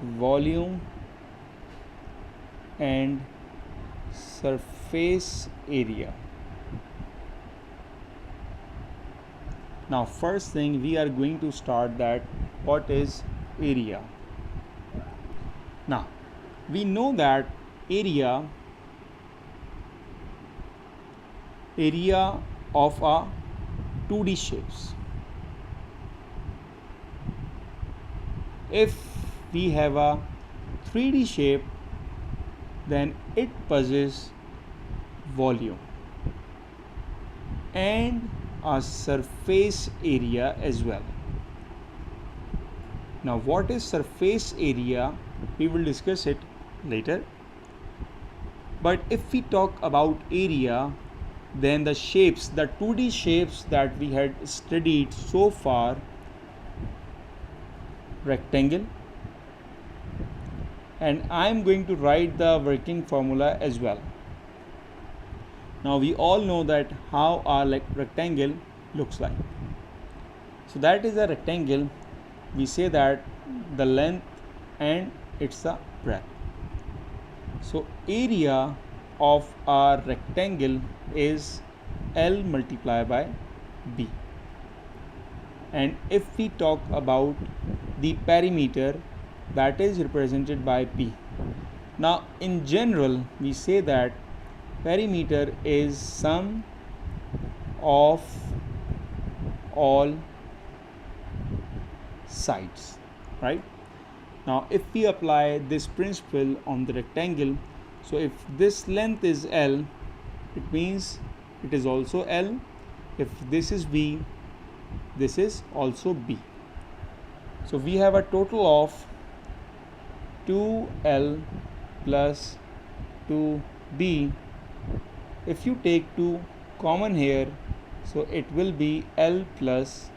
volume and surface area. Now first thing we are going to start that what is area. Now we know that area of a 2D shapes. If we have a 3D shape, then it possesses volume and a surface area as well. Now what is surface area? We will discuss it later. But if we talk about area, then the shapes, the 2D shapes that we had studied so far, rectangle, and I am going to write the working formula as well. Now we all know that how our rectangle looks like. So that is a rectangle. We say that the length and it's the breadth. So area of our rectangle is L multiplied by B. And if we talk about the perimeter, that is represented by P. Now in general we say that perimeter is sum of all sides, right? Now if we apply this principle on the rectangle, so if this length is L, it means it is also L. If this is B, this is also B. So we have a total of 2L plus 2B. If you take 2 common here, so it will be L plus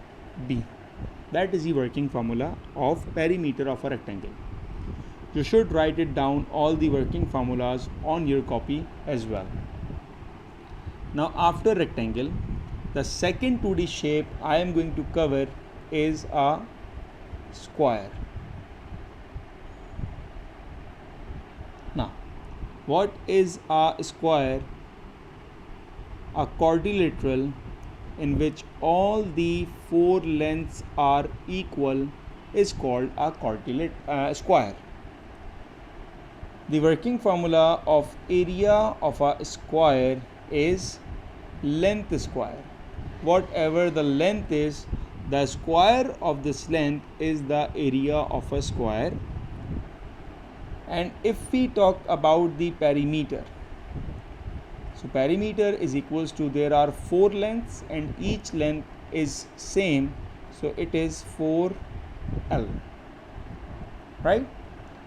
B. That is the working formula of perimeter of a rectangle. You should write it down, all the working formulas on your copy as well. Now after rectangle, the second 2D shape I am going to cover is a square. Now what is a square? A quadrilateral in which all the 4 lengths are equal is called a square. The working formula of area of a square is length square. Whatever the length is, the square of this length is the area of a square. And if we talk about the perimeter, so perimeter is equals to, there are 4 lengths and each length is same, so it is 4L, right?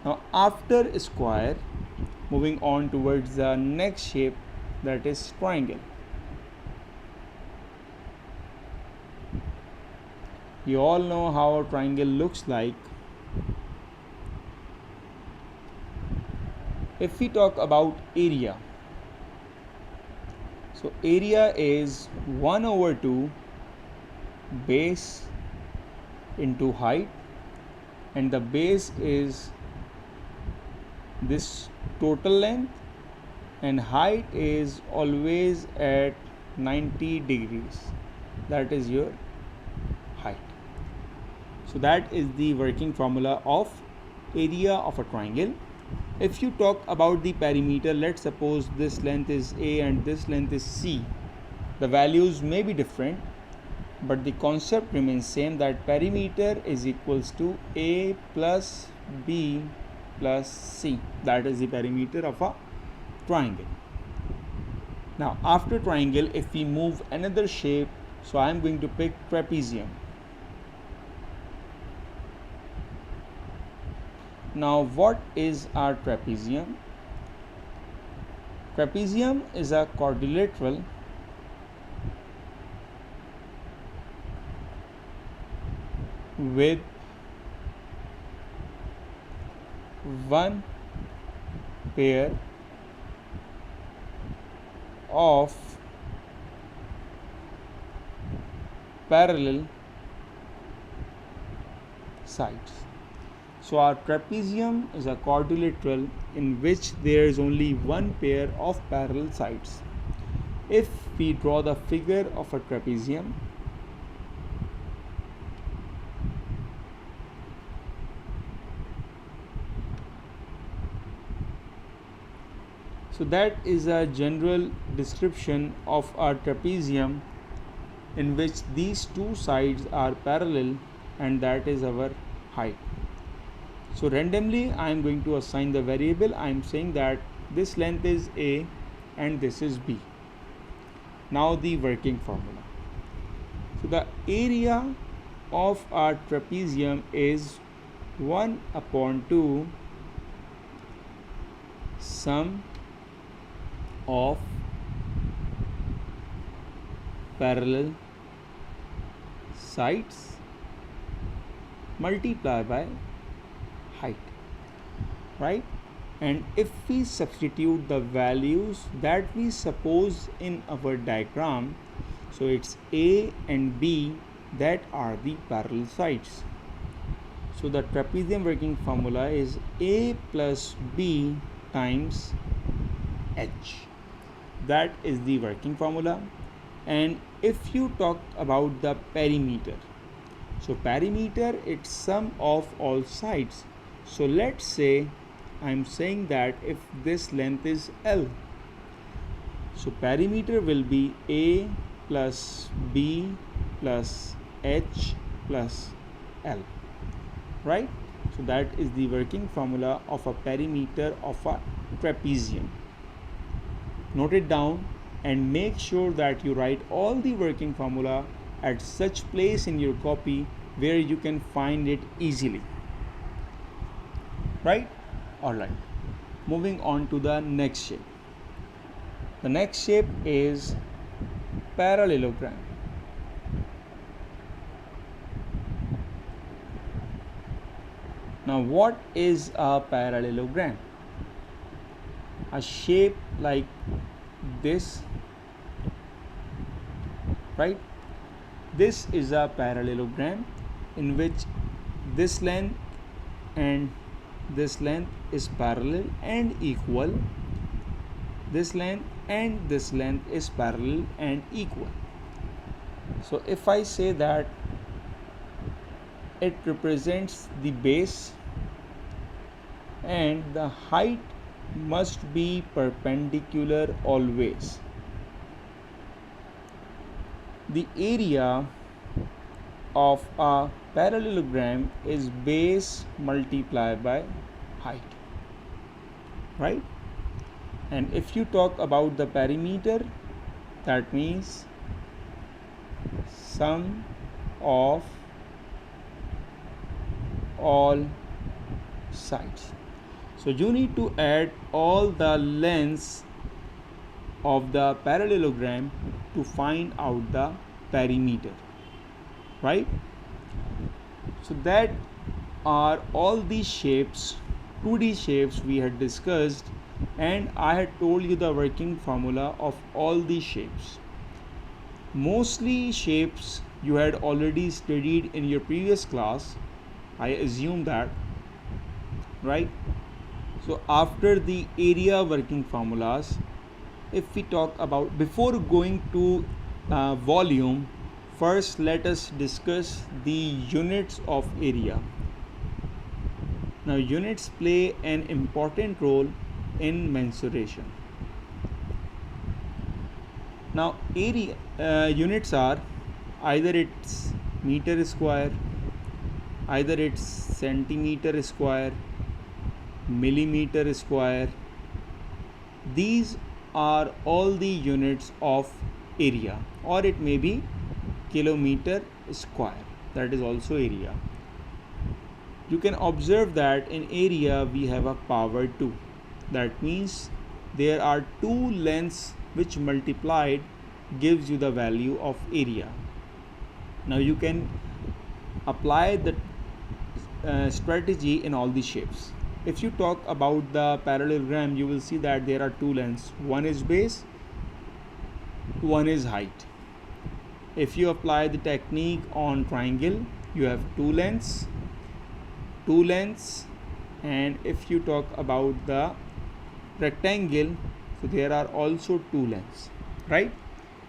Now after square, moving on towards the next shape, that is triangle. You all know how a triangle looks like. If we talk about area, so area is 1/2 base into height, and the base is this total length, and height is always at 90 degrees. That is your height. So that is the working formula of area of a triangle. If you talk about the perimeter, let's suppose this length is A and this length is C. The values may be different, but the concept remains same, that perimeter is equals to A plus B plus C. That is the perimeter of a triangle. Now after triangle, if we move another shape, so I am going to pick trapezium. Now what is our trapezium? Trapezium is a quadrilateral with one pair of parallel sides. So our trapezium is a quadrilateral in which there is only one pair of parallel sides. If we draw the figure of a trapezium, so that is a general description of a trapezium in which these two sides are parallel, and that is our height. So randomly I am going to assign the variable. I am saying that this length is A and this is B. Now the working formula. So the area of our trapezium is 1 upon 2 sum of parallel sides multiplied by height, right? And if we substitute the values that we suppose in our diagram, so it's A and B that are the parallel sides. So the trapezium working formula is A plus B times H. That is the working formula. And if you talk about the perimeter, so perimeter it's sum of all sides. So let's say I'm saying that if this length is L, so perimeter will be A plus B plus H plus L, right? So that is the working formula of a perimeter of a trapezium. Note it down and make sure that you write all the working formula at such place in your copy where you can find it easily, right? Alright, moving on to the next shape. The next shape is parallelogram. Now what is a parallelogram? A shape like this, right? This is a parallelogram in which this length and this length is parallel and equal. This length and this length is parallel and equal. So if I say that it represents the base and the height must be perpendicular always. The area of a parallelogram is base multiplied by height, right? And if you talk about the perimeter, that means sum of all sides. So you need to add all the lengths of the parallelogram to find out the perimeter, right? So that are all these shapes, 2D shapes we had discussed, and I had told you the working formula of all these shapes. Mostly shapes you had already studied in your previous class, I assume that, right? So after the area working formulas, if we talk about, before going to volume, first let us discuss the units of area. Now units play an important role in mensuration. Now area units are either it's meter square, either it's centimeter square, millimeter square. These are all the units of area, or it may be kilometer square, that is also area. You can observe that in area we have a power 2. That means there are two lengths which multiplied gives you the value of area. Now you can apply the strategy in all the shapes. If you talk about the parallelogram, you will see that there are two lengths. One is base, one is height. If you apply the technique on triangle, you have two lengths. two lengths, and if you talk about the rectangle, so there are also two lengths, right?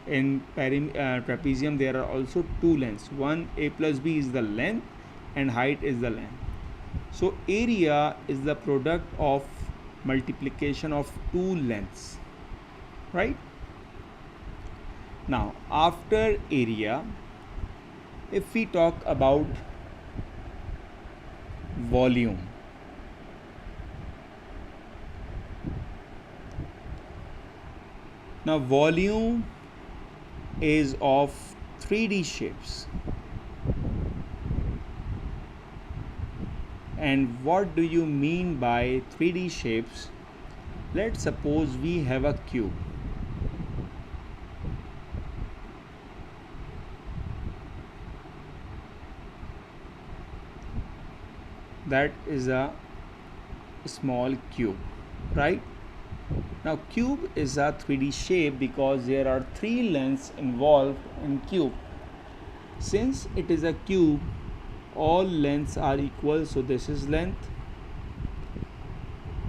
In trapezium there are also two lengths. One, a plus b is the length and height is the length. So area is the product of multiplication of two lengths, right? Now after area, if we talk about volume, now volume is of 3D shapes. And what do you mean by 3D shapes? Let's suppose we have a cube. That is a small cube, right? Now cube is a 3D shape because there are three lengths involved in cube. Since it is a cube, all lengths are equal, so this is length,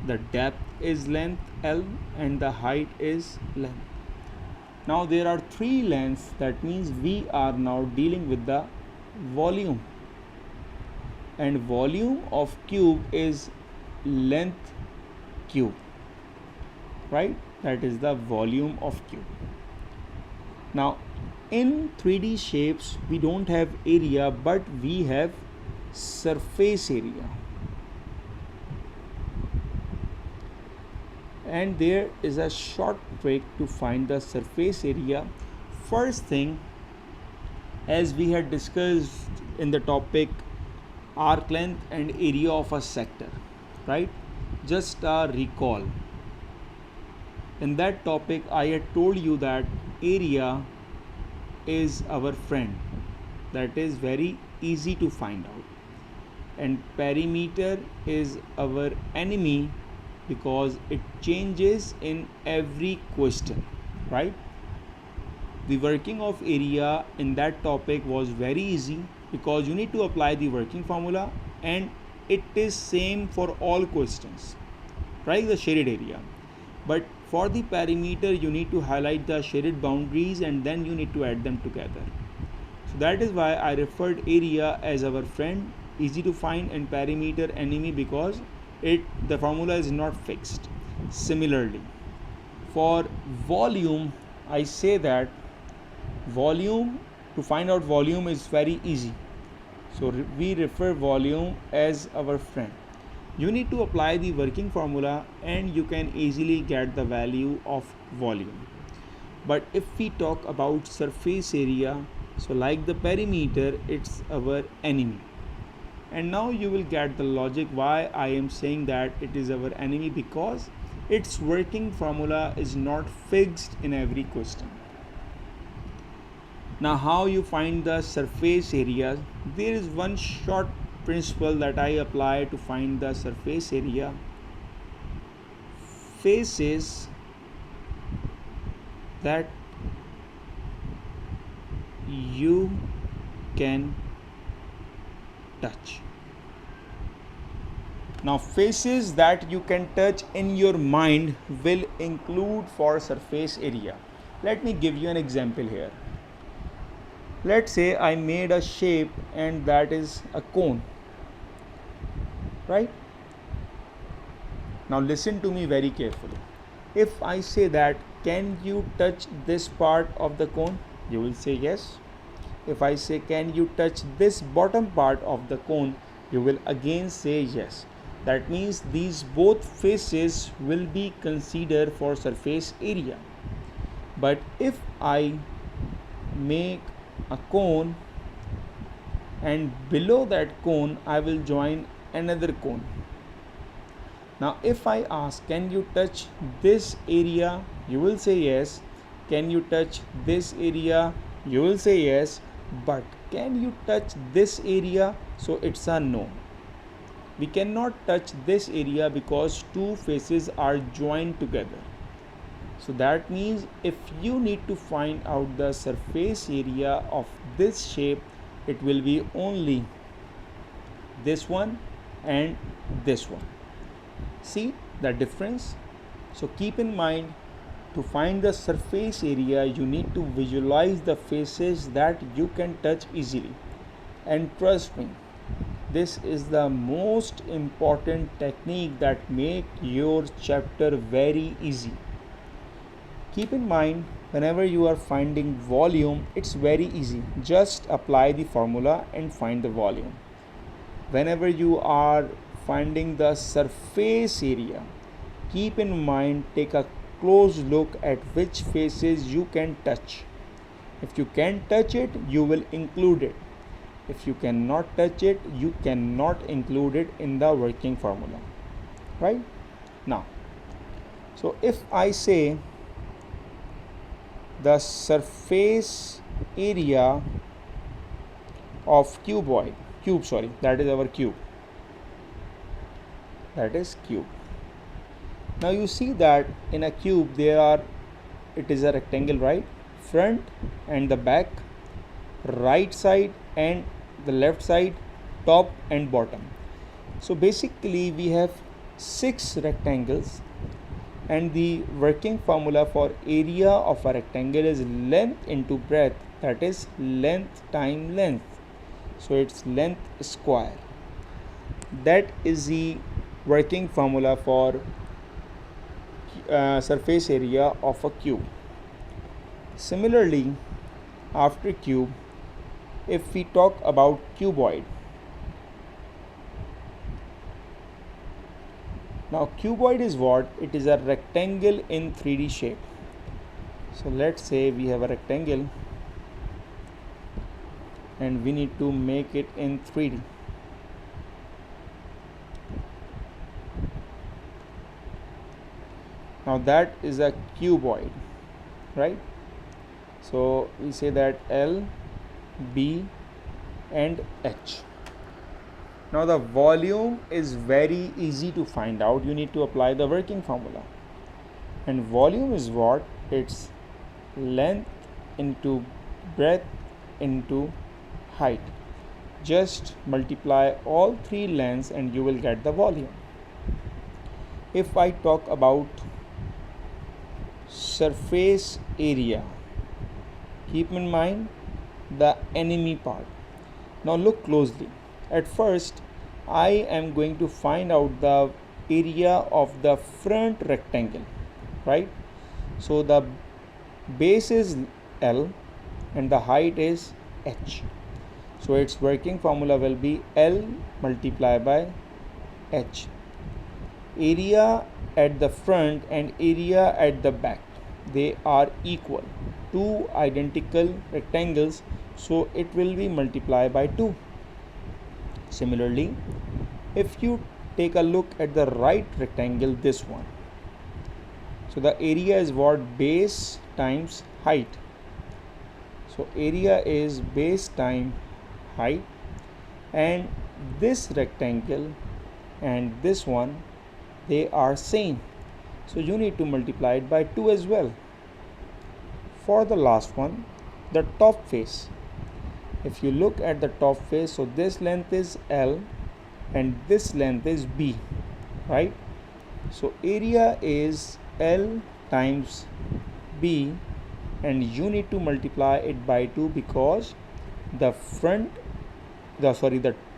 the depth is length L, and the height is length. Now there are three lengths, that means we are now dealing with the volume, and volume of cube is length cube, right? That is the volume of cube. Now in 3D shapes we don't have area, but we have surface area, and there is a short trick to find the surface area. First thing, as we had discussed in the topic arc length and area of a sector, right? Just a recall. In that topic I had told you that area is our friend, that is very easy to find out, and perimeter is our enemy because it changes in every question, right? The working of area in that topic was very easy because you need to apply the working formula, and it is same for all questions, right? The shaded area. But for the perimeter you need to highlight the shaded boundaries and then you need to add them together. So that is why I referred area as our friend, easy to find, and perimeter enemy because the formula is not fixed. Similarly, for volume, I say that volume, to find out volume is very easy. So we refer volume as our friend. You need to apply the working formula and you can easily get the value of volume. But if we talk about surface area, so like the perimeter, it's our enemy. And now you will get the logic why I am saying that it is our enemy, because its working formula is not fixed in every question. Now how you find the surface area? There is one short principle that I apply to find the surface area. Faces that you can touch. Now faces that you can touch in your mind will include for surface area. Let me give you an example here. Let's say I made a shape and that is a cone, right? Now listen to me very carefully. If I say that, can you touch this part of the cone? You will say yes. If I say, can you touch this bottom part of the cone? You will again say yes. That means these both faces will be considered for surface area. But if I make a cone and below that cone I will join another cone. Now if I ask, can you touch this area? You will say yes. Can you touch this area? You will say yes. But can you touch this area? So it's a no. We cannot touch this area because two faces are joined together. So that means if you need to find out the surface area of this shape, it will be only this one and this one. See the difference? So keep in mind, to find the surface area you need to visualize the faces that you can touch easily. And trust me, this is the most important technique that make your chapter very easy. Keep in mind, whenever you are finding volume, it's very easy. Just apply the formula and find the volume. Whenever you are finding the surface area, keep in mind, take a close look at which faces you can touch. If you can touch it, you will include it. If you cannot touch it, you cannot include it in the working formula. Right? Now, so if I say the surface area of that is our cube. That is cube. Now you see that in a cube it is a rectangle, right? Front and the back, right side and the left side, top and bottom. So basically we have 6 rectangles, and the working formula for area of a rectangle is length into breadth, that is length times length. So it's length square. That is the working formula for surface area of a cube. Similarly, after cube, if we talk about cuboid. Now cuboid is what? It is a rectangle in 3D shape. So let's say we have a rectangle and we need to make it in 3D. Now that is a cuboid, right? So we say that L, B and H. Now the volume is very easy to find out. You need to apply the working formula. And volume is what? It's length into breadth into height. Just multiply all 3 lengths and you will get the volume. If I talk about surface area, keep in mind the enemy part. Now look closely. At first, I am going to find out the area of the front rectangle, right? So the base is L and the height is H. So its working formula will be L multiplied by H. Area at the front and area at the back, they are equal. 2 identical rectangles, so it will be multiplied by 2. Similarly, if you take a look at the right rectangle, this one, so the area is what? Base times height. So area is base times height, and this rectangle and this one, they are same, so you need to multiply it by 2 as well. For the last one, the top face, if you look at the top face, so this length is L and this length is B, right? So area is L times B, and you need to multiply it by 2 because the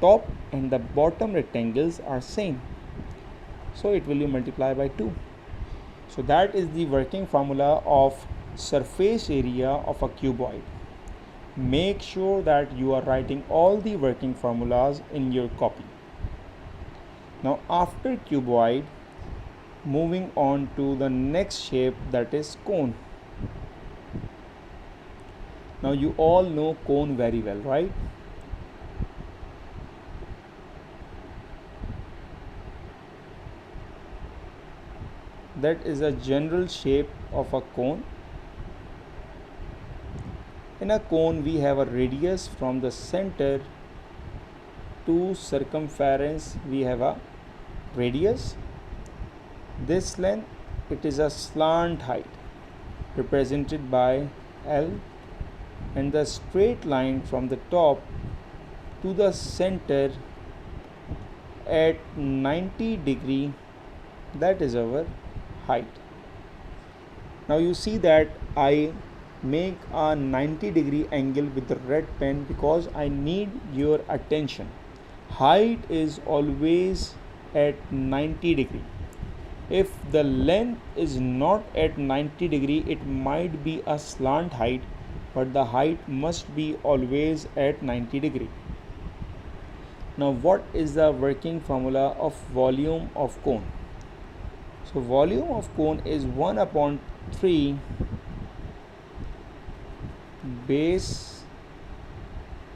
top and the bottom rectangles are same, so it will be multiplied by 2. So that is the working formula of surface area of a cuboid. Make sure that you are writing all the working formulas in your copy. Now after cuboid, moving on to the next shape, that is cone. Now you all know cone very well, right? That is a general shape of a cone. In a cone, we have a radius from the center to circumference. We have a radius. This length, it is a slant height represented by L, and the straight line from the top to the center at 90 degree, that is our height. Now you see that I make a 90 degree angle with the red pen because I need your attention. Height is always at 90 degree. If the length is not at 90 degree, it might be a slant height, but the height must be always at 90 degree. Now what is the working formula of volume of cone? So volume of cone is 1 upon 3 base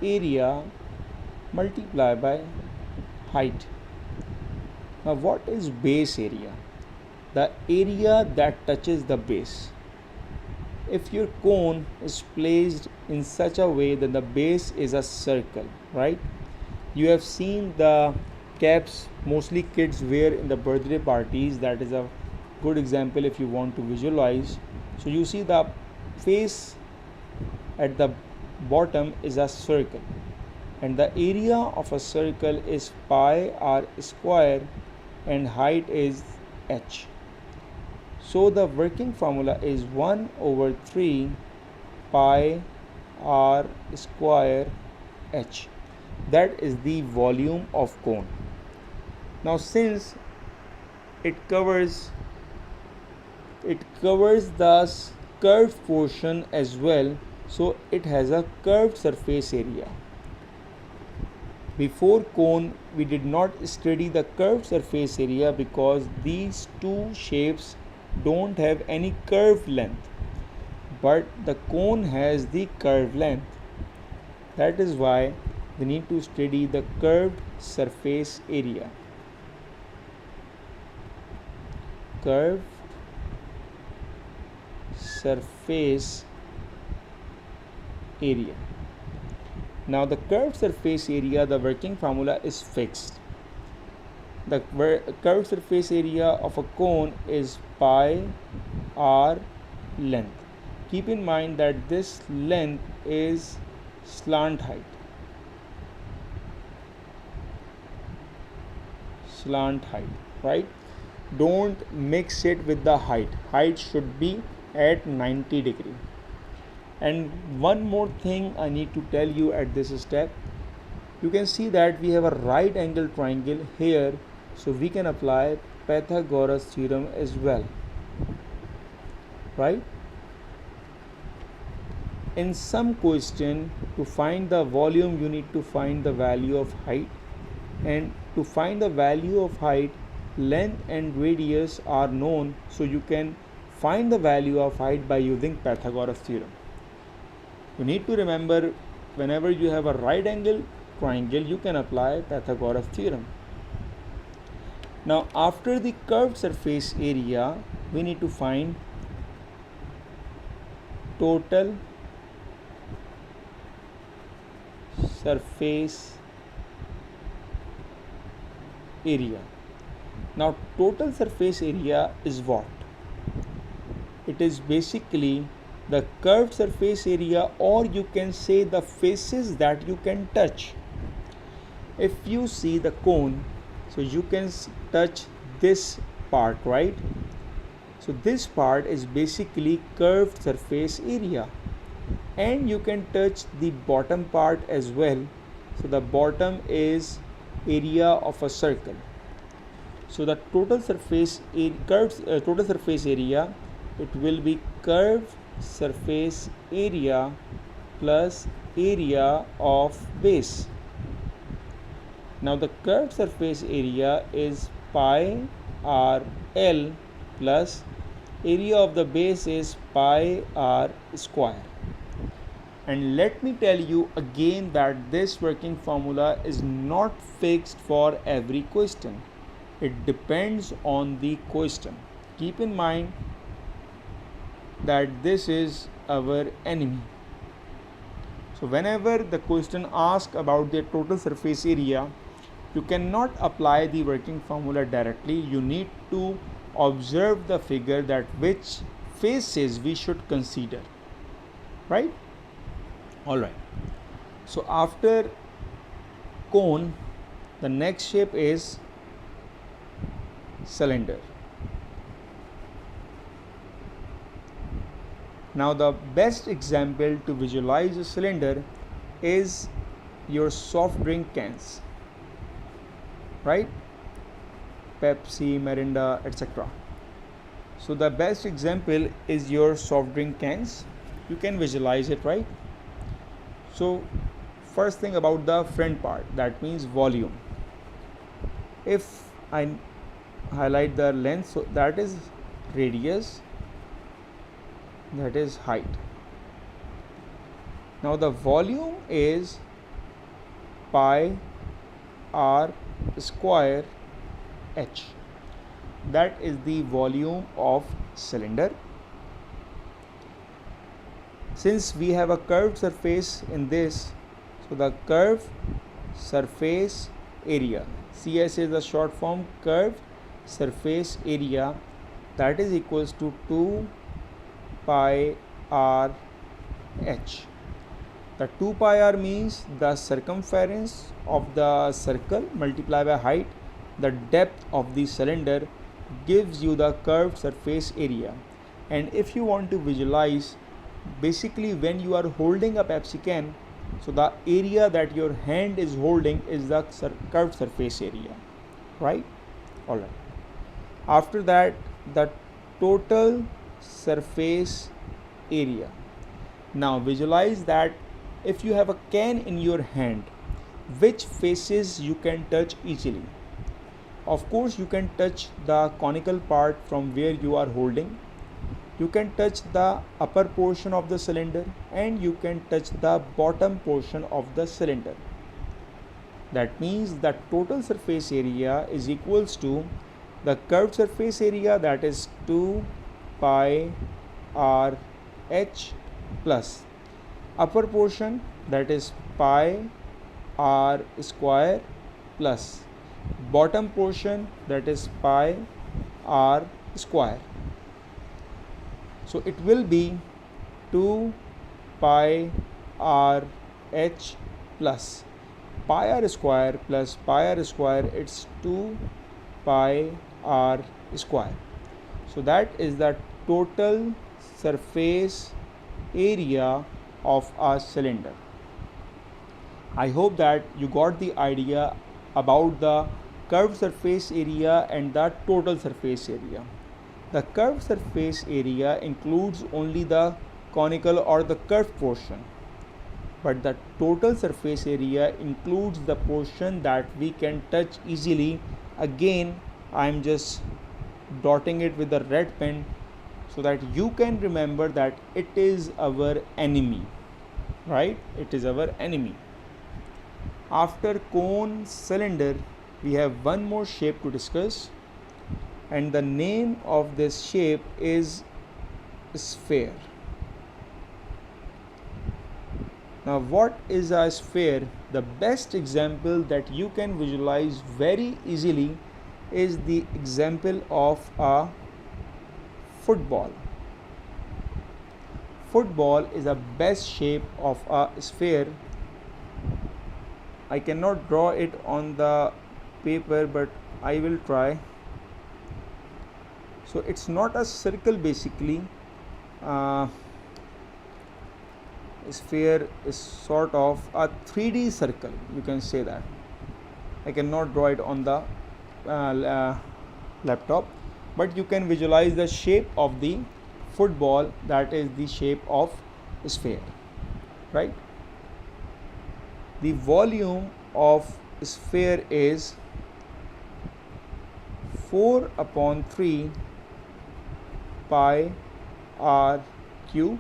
area multiplied by height. Now what is base area? The area that touches the base. If your cone is placed in such a way that the base is a circle, right? You have seen the caps mostly kids wear in the birthday parties. That is a good example if you want to visualize. So you see the face at the bottom is a circle, and the area of a circle is pi r square and height is h. So the working formula is 1 over 3 pi r square h. That is the volume of cone. Now since it covers the curved portion as well, so it has a curved surface area. Before cone we did not study the curved surface area because these two shapes don't have any curved length, but the cone has the curved length. That is why we need to study the curved surface area. Curved surface area. Now the curved surface area, the working formula is fixed. The curved surface area of a cone is pi r length. Keep in mind that this length is slant height. Slant height, right? Don't mix it with the height. Height should be at 90 degree. And one more thing I need to tell you at this step. You can see that we have a right angle triangle here, so we can apply Pythagoras theorem as well, right? In some question, to find the volume you need to find the value of height, and to find the value of height, length and radius are known, so you can find the value of height by using Pythagoras theorem. You need to remember, whenever you have a right angle triangle, you can apply Pythagoras theorem. Now after the curved surface area, we need to find total surface area. Now total surface area is what? It is basically the curved surface area, or you can say the faces that you can touch. If you see the cone, so you can touch this part, right? So this part is basically curved surface area, and you can touch the bottom part as well. So the bottom is area of a circle. So the total surface area, it will be curved surface area plus area of base. Now the curved surface area is pi r l plus area of the base is pi r square. And let me tell you again that this working formula is not fixed for every question. It depends on the question. Keep in mind that this is our enemy. So whenever the question asks about the total surface area, you cannot apply the working formula directly. You need to observe the figure that which faces we should consider, right? Alright, so after cone, the next shape is cylinder. Now the best example to visualize a cylinder is your soft drink cans, right? Pepsi, Mirinda, etc. So the best example is your soft drink cans. You can visualize it, right? So first thing about the front part, that means volume. If I highlight the length, so that is radius, that is height. Now the volume is pi r square h. That is the volume of cylinder. Since we have a curved surface in this, so the curved surface area, CS is the short form, curved surface area, that is equals to 2 pi r h. The 2 pi r means the circumference of the circle multiplied by height. The depth of the cylinder gives you the curved surface area. And if you want to visualize, basically when you are holding a Pepsi can, so the area that your hand is holding is the curved surface area, right? Alright. After that, the total surface area. Now visualize that if you have a can in your hand, which faces you can touch easily. Of course, you can touch the conical part from where you are holding. You can touch the upper portion of the cylinder and you can touch the bottom portion of the cylinder. That means the total surface area is equals to the curved surface area, that is 2 pi r h, plus upper portion, that is pi r square, plus bottom portion, that is pi r square. So it will be 2 pi r h plus pi r square plus pi r square, it's 2 pi r square. So that is the total surface area of a cylinder. I hope that you got the idea about the curved surface area and the total surface area. The curved surface area includes only the conical or the curved portion, but the total surface area includes the portion that we can touch easily. Again, I am just dotting it with the red pen so that you can remember that it is our enemy, right? It is our enemy. After cone, cylinder, we have one more shape to discuss, and the name of this shape is sphere. Now what is a sphere? The best example that you can visualize very easily is the example of a football. Football is a best shape of a sphere. I cannot draw it on the paper, but I will try. So it's not a circle basically. Sphere is sort of a 3D circle, you can say that. I cannot draw it on the laptop, but you can visualize the shape of the football, that is the shape of sphere, right? The volume of sphere is 4 upon 3 pi r cube.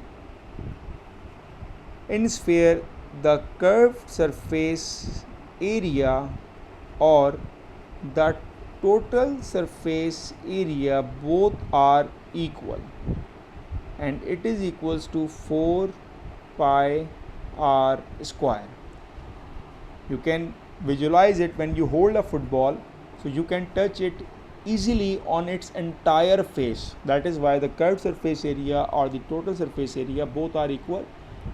In sphere, the curved surface area or the total surface area both are equal, and it is equals to 4 pi r square. You can visualize it when you hold a football, so you can touch it easily on its entire face. That is why the curved surface area or the total surface area both are equal,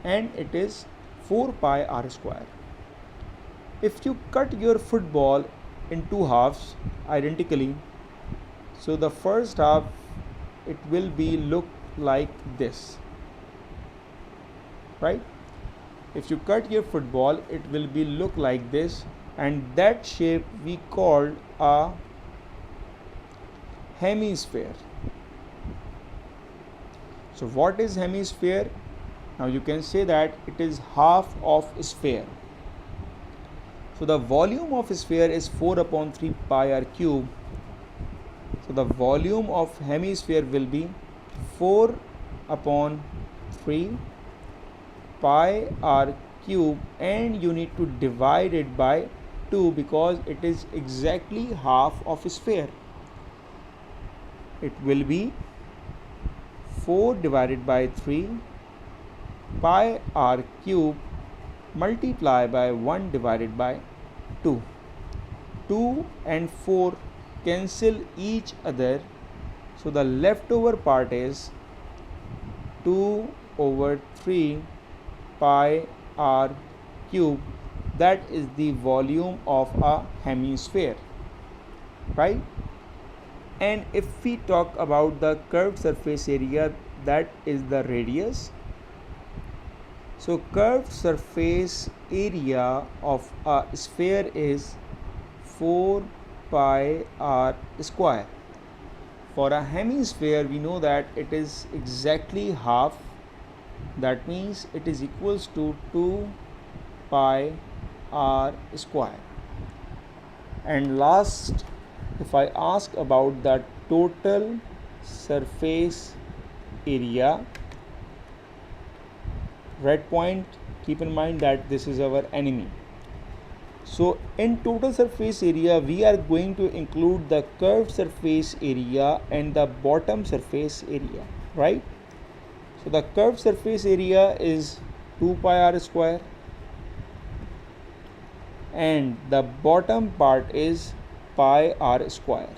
and it is 4 pi r square. If you cut your football in two halves identically, So the first half, it will be look like this, right? If you cut your football, it will be look like this, and that shape we called a hemisphere. So what is hemisphere? Now you can say that it is half of a sphere. So the volume of a sphere is 4 upon 3 pi r cube. So the volume of hemisphere will be 4 upon 3 pi r cube, and you need to divide it by 2 because it is exactly half of a sphere. It will be 4 divided by 3 pi r cube multiply by 1 divided by 2. 2 and 4 cancel each other, so the leftover part is 2 over 3 pi r cube. That is the volume of a hemisphere, right? And if we talk about the curved surface area, that is the radius. So curved surface area of a sphere is 4 pi r square. For a hemisphere, we know that it is exactly half. That means it is equals to 2 pi r square. And last, if I ask about the total surface area, red point, keep in mind that this is our enemy. So in total surface area, we are going to include the curved surface area and the bottom surface area, right? So the curved surface area is 2 pi r square, and the bottom part is pi r square.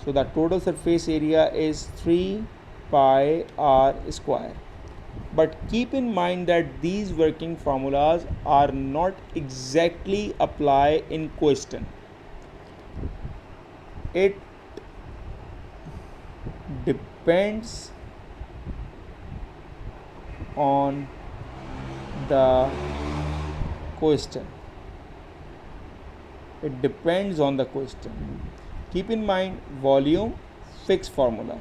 So the total surface area is 3 pi r square. But keep in mind that these working formulas are not exactly applied in question. It depends on the question. It depends on the question. Keep in mind, volume, fixed formula,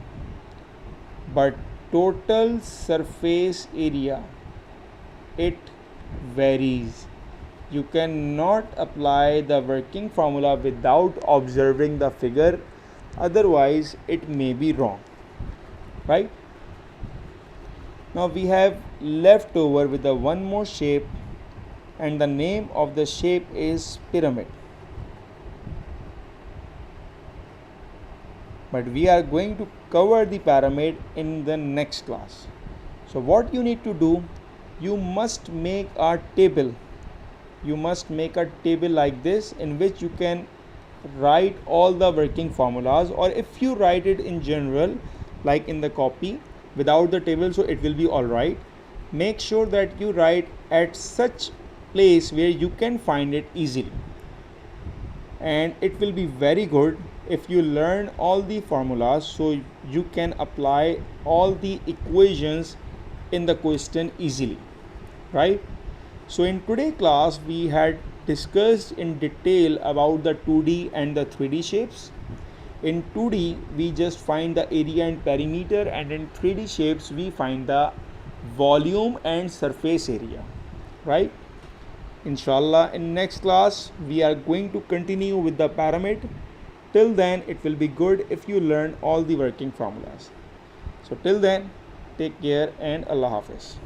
but total surface area, it varies. You cannot apply the working formula without observing the figure, otherwise it may be wrong, right? Now we have left over with the one more shape, and the name of the shape is pyramid. But we are going to cover the pyramid in the next class. So what you need to do, you must make a table. You must make a table like this, in which you can write all the working formulas, or if you write it in general like in the copy without the table, so it will be all right. Make sure that you write at such place where you can find it easily, and it will be very good if you learn all the formulas, so you can apply all the equations in the question easily, right? So in today's class, we had discussed in detail about the 2D and the 3D shapes. In 2D, we just find the area and perimeter, and in 3D shapes, we find the volume and surface area, right? Inshallah, in next class, we are going to continue with the pyramid. Till then, it will be good if you learn all the working formulas. So till then, take care and Allah Hafiz.